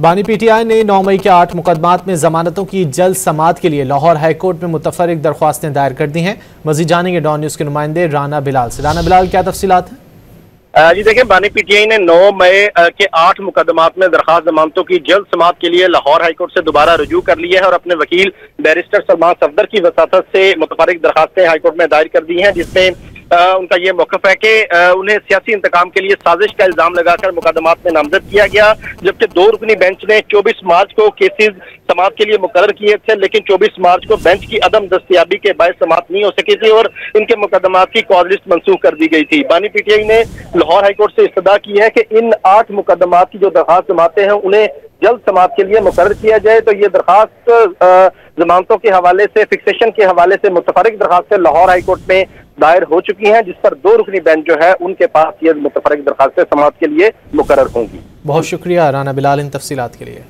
बानी पीटीआई ने 9 मई के 8 मुकदमात में जमानतों की जल्द समाअत के लिए लाहौर हाईकोर्ट में मुतफर्रिक दरख्वास्तें दायर कर दी हैं। मजीद जानेंगे डॉन न्यूज के नुमाइंदे राना बिलाल से। राना बिलाल, क्या तफसीलात हैं? जी देखिए, बानी पीटीआई ने 9 मई के 8 मुकदमात में दरखास्त जमानतों की जल्द समाअत के लिए लाहौर हाईकोर्ट से दोबारा रुजू कर लिया है और अपने वकील बैरिस्टर सलमान सफदर की वसातत से मुतफर्रिक दरखास्तें हाईकोर्ट में दायर कर दी हैं, जिसमें उनका ये मौक़िफ़ है कि उन्हें सियासी इंतकाम के लिए साजिश का इल्जाम लगाकर मुकदमात में नामजद किया गया। जबकि 2 रुकनी बेंच ने 24 मार्च को केसेस समाअत के लिए मुकर्रर किए थे, लेकिन 24 मार्च को बेंच की अदम दस्तयाबी के बायस समाअत नहीं हो सकी थी और इनके मुकदमात की कॉज लिस्ट मनसूख कर दी गई थी। बानी पीटीआई ने लाहौर हाईकोर्ट से इस्तदा की है कि इन 8 मुकदमात की जो दरखास्त जमाते हैं उन्हें जल्द समाअत के लिए मुकर्रर किया जाए। तो ये दरखास्त जमानतों के हवाले से, फिक्सेशन के हवाले से मुतफर्रिक दरखास्तें लाहौर हाईकोर्ट में दायर हो चुकी हैं, जिस पर 2 रुकनी बेंच जो है उनके पास ये मुतफर्रिक दरखास्तें समाअत के लिए मुकर्रर होंगी। बहुत शुक्रिया राना बिलाल इन तफसीलात के लिए।